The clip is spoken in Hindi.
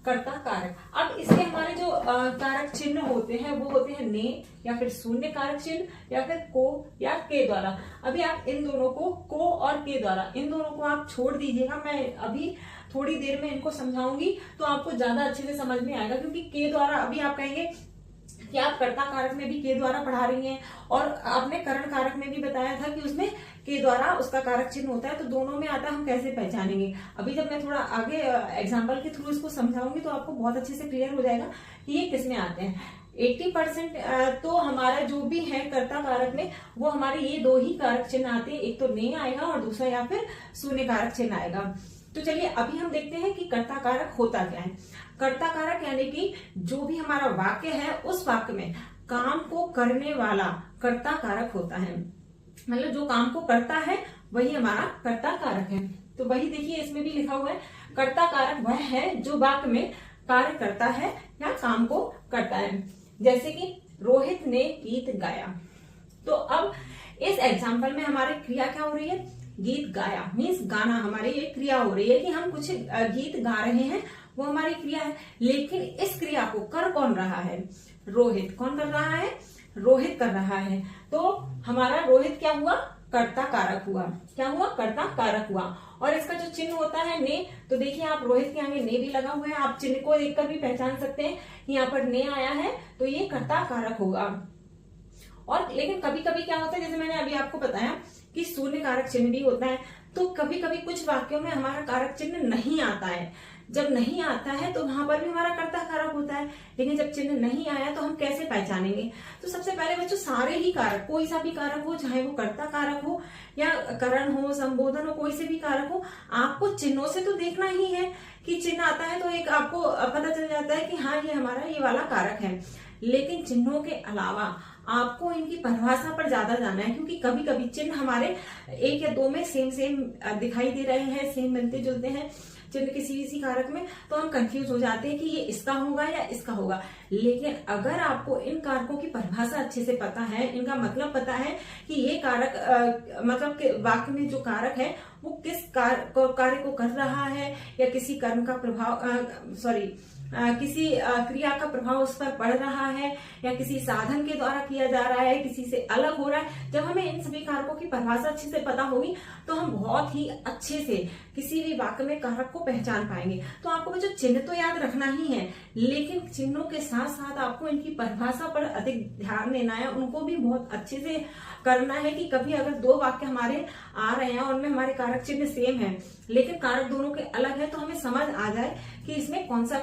कर्ता कारक। अब इसके हमारे जो कारक चिन्ह होते हैं वो होते हैं ने या फिर शून्य कारक चिन्ह या फिर को या के द्वारा। अभी आप इन दोनों को और के द्वारा, इन दोनों को आप छोड़ दीजिएगा। मैं अभी थोड़ी देर में इनको समझाऊंगी तो आपको ज्यादा अच्छे से समझ में आएगा, क्योंकि के द्वारा अभी आप कहेंगे कि आप कर्ता कारक में भी के द्वारा पढ़ा रही हैं और आपने करण कारक में भी बताया था कि उसमें के द्वारा उसका कारक चिन्ह होता है, तो दोनों में आता है, हम कैसे पहचानेंगे। अभी जब मैं थोड़ा आगे एग्जाम्पल के थ्रू इसको समझाऊंगी तो आपको बहुत अच्छे से क्लियर हो जाएगा कि ये किसमें आते हैं। 80% तो हमारा जो भी है कर्ता कारक में वो हमारे ये दो ही कारक चिन्ह आते हैं, एक तो ने आएगा और दूसरा या फिर शून्य कारक चिन्ह आएगा। तो चलिए अभी हम देखते हैं कि कर्ता कारक होता क्या है। कर्ता कारक यानी कि जो भी हमारा वाक्य है उस वाक्य में काम को करने वाला कर्ता कारक होता है, मतलब जो काम को करता है वही हमारा कर्ता कारक है। तो वही देखिए इसमें भी लिखा हुआ है, कर्ता कारक वह है जो वाक्य में कार्य करता है या काम को करता है। जैसे कि रोहित ने गीत गाया, तो अब इस एग्जाम्पल में हमारी क्रिया क्या हो रही है, गीत गाया मीन्स गाना, हमारी ये क्रिया हो रही है कि हम कुछ गीत गा रहे हैं, वो हमारी क्रिया है। लेकिन इस क्रिया को कर कौन रहा है, रोहित। कौन कर रहा है, रोहित कर रहा है। तो हमारा रोहित क्या हुआ, कर्ता कारक हुआ। क्या हुआ, कर्ता कारक हुआ। और इसका जो चिन्ह होता है ने, तो देखिए आप रोहित के आगे ने भी लगा हुआ है, आप चिन्ह को देखकर भी पहचान सकते हैं कि यहाँ पर ने आया है तो ये कर्ता कारक होगा। और लेकिन कभी कभी क्या होता है, जैसे मैंने अभी आपको बताया कि शून्य कारक चिन्ह भी होता है, तो कभी कभी कुछ वाक्यों में हमारा कारक चिन्ह नहीं आता है। जब नहीं आता है तो वहां पर भी हमारा कर्ता कारक होता है, लेकिन जब चिन्ह नहीं आया तो हम कैसे पहचानेंगे। तो सबसे पहले बच्चों सारे ही कारक, कोई सा भी कारक हो, चाहे वो कर्ता कारक हो या करण हो, संबोधन हो, कोई से भी कारक हो, आपको चिन्हों से तो देखना ही है कि चिन्ह आता है तो एक आपको पता चल जाता है कि हाँ ये हमारा ये वाला कारक है। लेकिन चिन्हों के अलावा आपको इनकी परिभाषा पर ज्यादा जाना है, क्योंकि कभी कभी चिन्ह हमारे एक या दो में सेम दिखाई दे रहे हैं, सेम मिलते जुलते हैं चिन्ह किसी कारक में, तो हम कंफ्यूज हो जाते हैं कि ये इसका होगा या इसका होगा। लेकिन अगर आपको इन कारकों की परिभाषा अच्छे से पता है, इनका मतलब पता है कि ये कारक मतलब वाक्य में जो कारक है वो किस कार्य को कर रहा है या किसी कर्म का प्रभाव किसी क्रिया का प्रभाव उस पर पड़ रहा है या किसी साधन के द्वारा किया जा रहा है, किसी से अलग हो रहा है, जब हमें इन सभी कारकों की परिभाषा अच्छे से पता होगी तो हम बहुत ही अच्छे से किसी भी वाक्य में कारक को पहचान पाएंगे। तो आपको जो चिन्ह तो याद रखना ही है, लेकिन चिन्हों के साथ साथ आपको इनकी परिभाषा पर अधिक ध्यान देना है, उनको भी बहुत अच्छे से करना है कि कभी अगर दो वाक्य हमारे आ रहे हैं और उनमें हमारे कारक चिन्ह सेम है लेकिन कारक दोनों के अलग है, तो हमें समझ आ जाए कि इसमें कौन सा